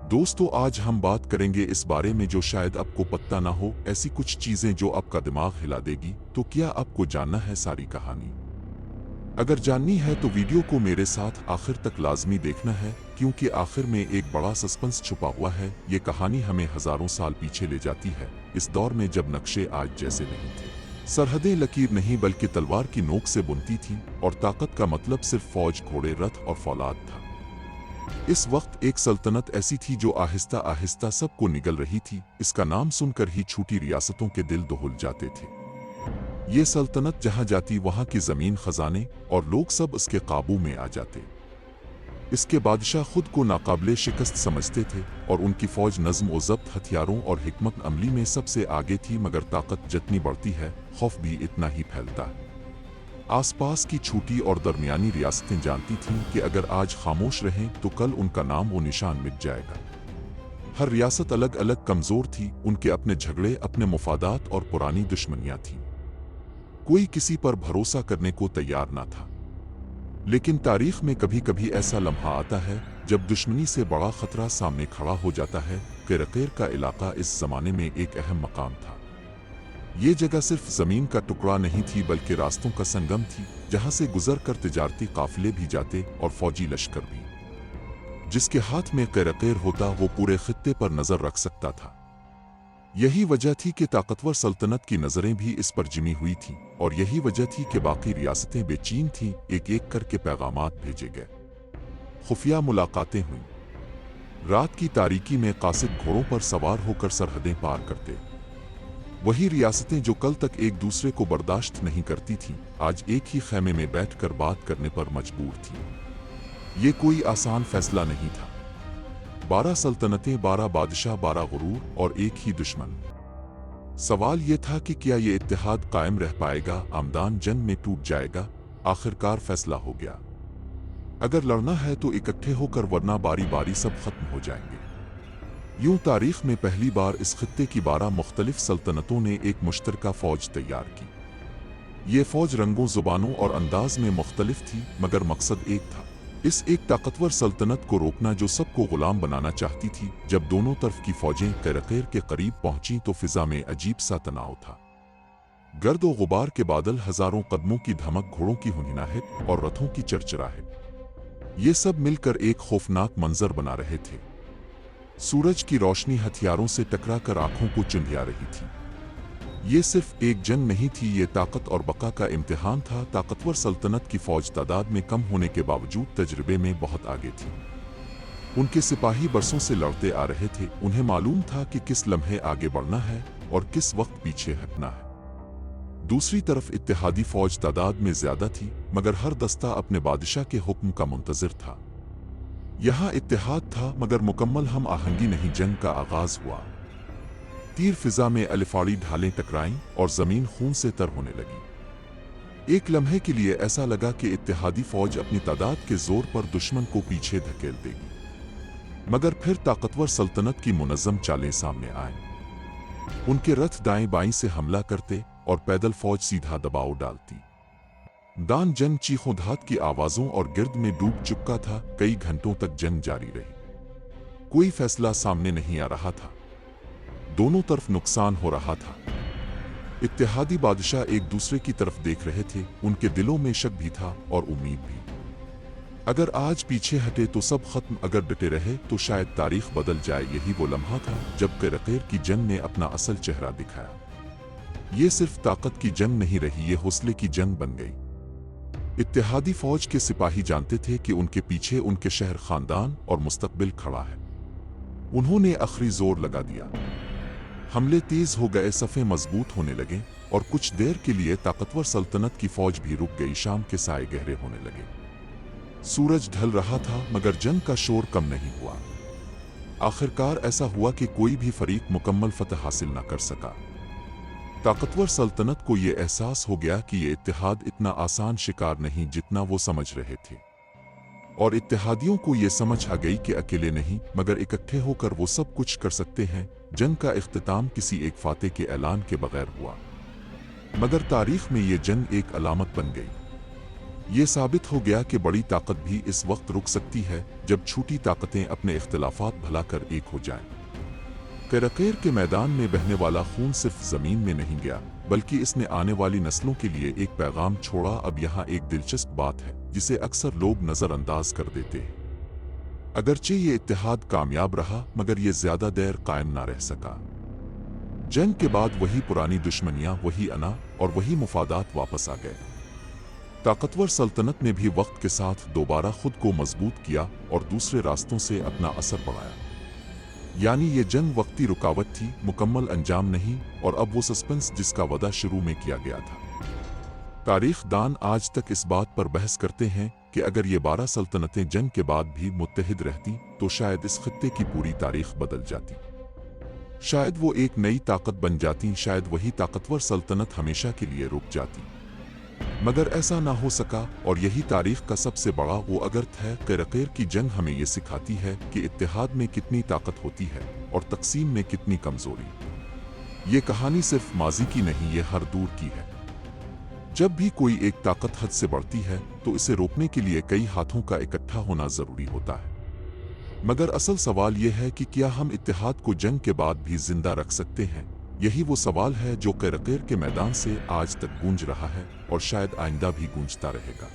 दोस्तों, आज हम बात करेंगे इस बारे में जो शायद आपको पता ना हो, ऐसी कुछ चीजें जो आपका दिमाग हिला देगी। तो क्या आपको जानना है सारी कहानी? अगर जाननी है तो वीडियो को मेरे साथ आखिर तक लाजमी देखना है, क्योंकि आखिर में एक बड़ा सस्पेंस छुपा हुआ है। ये कहानी हमें हजारों साल पीछे ले जाती है, इस दौर में जब नक्शे आज जैसे नहीं थे। सरहदें लकीर नहीं बल्कि तलवार की नोक से बुनती थीं, और ताकत का मतलब सिर्फ फौज, घोड़े, रथ और फौलाद था। इस वक्त एक सल्तनत ऐसी थी जो आहिस्ता आहिस्ता सबको निगल रही थी। इसका नाम सुनकर ही छोटी रियासतों के दिल दहल जाते थे। ये सल्तनत जहां जाती वहां की जमीन, खजाने और लोग सब उसके काबू में आ जाते। इसके बादशाह खुद को नाकाबिले शिकस्त समझते थे, और उनकी फौज नज्म व ज़ब्त, हथियारों और हिकमत अमली में सबसे आगे थी। मगर ताकत जितनी बढ़ती है, खौफ भी इतना ही फैलता है। आसपास की छोटी और दरमियानी रियासतें जानती थीं कि अगर आज खामोश रहें तो कल उनका नाम व निशान मिट जाएगा। हर रियासत अलग अलग कमजोर थी, उनके अपने झगड़े, अपने मुफादात और पुरानी दुश्मनियां थीं। कोई किसी पर भरोसा करने को तैयार ना था। लेकिन तारीख में कभी कभी ऐसा लम्हा आता है जब दुश्मनी से बड़ा खतरा सामने खड़ा हो जाता है। क़िरक़ीर का इलाका इस जमाने में एक अहम मकाम था। ये जगह सिर्फ जमीन का टुकड़ा नहीं थी बल्कि रास्तों का संगम थी, जहां से गुजर कर तिजारती काफिले भी जाते और फौजी लश्कर भी। जिसके हाथ में क़िरक़ीर होता वो पूरे खित्ते पर नजर रख सकता था। यही वजह थी कि ताकतवर सल्तनत की नजरें भी इस पर जिमी हुई थीं, और यही वजह थी कि बाकी रियासतें बेचैन थीं। एक एक करके पैगामात भेजे गए, खुफिया मुलाकातें हुईं। रात की तारीकी में कासिद घोड़ों पर सवार होकर सरहदें पार करते। वही रियासतें जो कल तक एक दूसरे को बर्दाश्त नहीं करती थीं, आज एक ही खैमे में बैठकर बात करने पर मजबूर थीं। ये कोई आसान फैसला नहीं था। 12 सल्तनतें, 12 बादशाह, 12 गुरूर और एक ही दुश्मन। सवाल ये था कि क्या ये इत्तेहाद कायम रह पाएगा, आमदान जंग में टूट जाएगा? आखिरकार फैसला हो गया। अगर लड़ना है तो इकट्ठे होकर, वरना बारी बारी सब खत्म हो जाएंगे। यूं तारीख में पहली बार इस खित्ते की 12 मुख्तलिफ सल्तनतों ने एक मुश्तरका फौज तैयार की। ये फौज रंगों, जुबानों और अंदाज में मुख्तलिफ थी, मगर मकसद एक था, इस एक ताकतवर सल्तनत को रोकना जो सबको गुलाम बनाना चाहती थी। जब दोनों तरफ की फौजें क़िरक़ीर के करीब पहुंचीं तो फिजा में अजीब सा तनाव था। गर्द व गुबार के बादल, हजारों कदमों की धमक, घोड़ों की हुनहुनाहट और रथों की चरचराहट, ये सब मिलकर एक खौफनाक मंजर बना रहे थे। सूरज की रोशनी हथियारों से टकराकर आंखों को चुंधिया रही थी। ये सिर्फ एक जंग नहीं थी, ये ताकत और बका का इम्तिहान था। ताकतवर सल्तनत की फौज तादाद में कम होने के बावजूद तजर्बे में बहुत आगे थी। उनके सिपाही बरसों से लड़ते आ रहे थे। उन्हें मालूम था कि किस लम्हे आगे बढ़ना है और किस वक्त पीछे हटना है। दूसरी तरफ इत्तेहादी फौज तादाद में ज्यादा थी, मगर हर दस्ता अपने बादशाह के हुक्म का मुंतजिर था। यहाँ इत्तेहाद था मगर मुकम्मल हम आहंगी नहीं। जंग का आगाज हुआ। तीर फिजा में, अलिफाड़ी ढालें टकराईं और जमीन खून से तर होने लगी। एक लम्हे के लिए ऐसा लगा कि इत्तेहादी फौज अपनी तादाद के जोर पर दुश्मन को पीछे धकेल देगी। मगर फिर ताकतवर सल्तनत की मुनज़्ज़म चालें सामने आईं। उनके रथ दाएं बाएं से हमला करते और पैदल फौज सीधा दबाव डालती। दान जंग चीखों धात की आवाजों और गिर्द में डूब चुका था। कई घंटों तक जंग जारी रही। कोई फैसला सामने नहीं आ रहा था। दोनों तरफ नुकसान हो रहा था। इत्तेहादी बादशाह एक दूसरे की तरफ देख रहे थे। उनके दिलों में शक भी था और उम्मीद भी। अगर आज पीछे हटे तो सब खत्म, अगर डटे रहे तो शायद तारीख बदल जाए। यही वो लम्हा था जब क़िरक़ीर की जंग ने अपना असल चेहरा दिखाया। ये सिर्फ ताकत की जंग नहीं रही, ये हौसले की जंग बन गई। इत्तेहादी फौज के सिपाही जानते थे कि उनके पीछे उनके शहर, खानदान और मुस्तकबिल खड़ा है। उन्होंने आखिरी जोर लगा दिया। हमले तेज हो गए, सफ़े मजबूत होने लगे, और कुछ देर के लिए ताकतवर सल्तनत की फौज भी रुक गई। शाम के साए गहरे होने लगे। सूरज ढल रहा था, मगर जंग का शोर कम नहीं हुआ। आखिरकार ऐसा हुआ कि कोई भी फरीक मुकम्मल फतह हासिल न कर सका। ताकतवर सल्तनत को ये एहसास हो गया कि ये इत्तेहाद इतना आसान शिकार नहीं जितना वो समझ रहे थे, और इत्तेहादियों को ये समझ आ गई कि अकेले नहीं मगर इकट्ठे होकर वो सब कुछ कर सकते हैं। जंग का इख्तिताम किसी एक फातेह के ऐलान के बगैर हुआ, मगर तारीख में ये जंग एक अलामत बन गई। ये साबित हो गया कि बड़ी ताकत भी इस वक्त रुक सकती है जब छोटी ताकतें अपने इख्तिलाफात भुला कर एक हो जाएं। करकेर के मैदान में बहने वाला खून सिर्फ जमीन में नहीं गया, बल्कि इसने आने वाली नस्लों के लिए एक पैगाम छोड़ा। अब यहाँ एक दिलचस्प बात है जिसे अक्सर लोग नजरअंदाज कर देते हैं। अगरचे ये इत्तेहाद कामयाब रहा, मगर ये ज्यादा देर कायम ना रह सका। जंग के बाद वही पुरानी दुश्मनियां, वही अना और वही मुफादात वापस आ गए। ताकतवर सल्तनत ने भी वक्त के साथ दोबारा खुद को मजबूत किया और दूसरे रास्तों से अपना असर बढ़ाया। यानी ये जंग वक्ती रुकावट थी, मुकम्मल अंजाम नहीं, और अब वो सस्पेंस जिसका वदा शुरू में किया गया था। तारीख दान आज तक इस बात पर बहस करते हैं कि अगर ये 12 सल्तनतें जंग के बाद भी मुत्तहिद रहती तो शायद इस खित्ते की पूरी तारीख बदल जाती। शायद वो एक नई ताकत बन जाती, शायद वही ताकतवर सल्तनत हमेशा के लिए रुक जाती। मगर ऐसा ना हो सका, और यही तारीख का सबसे बड़ा वो अगर्त है। करकेर की जंग हमें ये सिखाती है कि इत्तेहाद में कितनी ताकत होती है और तकसीम में कितनी कमजोरी। ये कहानी सिर्फ माजी की नहीं, ये हर दूर की है। जब भी कोई एक ताकत हद से बढ़ती है तो इसे रोकने के लिए कई हाथों का इकट्ठा होना जरूरी होता है। मगर असल सवाल यह है कि क्या हम इत्तेहाद को जंग के बाद भी जिंदा रख सकते हैं? यही वो सवाल है जो करकेर के मैदान से आज तक गूंज रहा है और शायद आइंदा भी गूंजता रहेगा।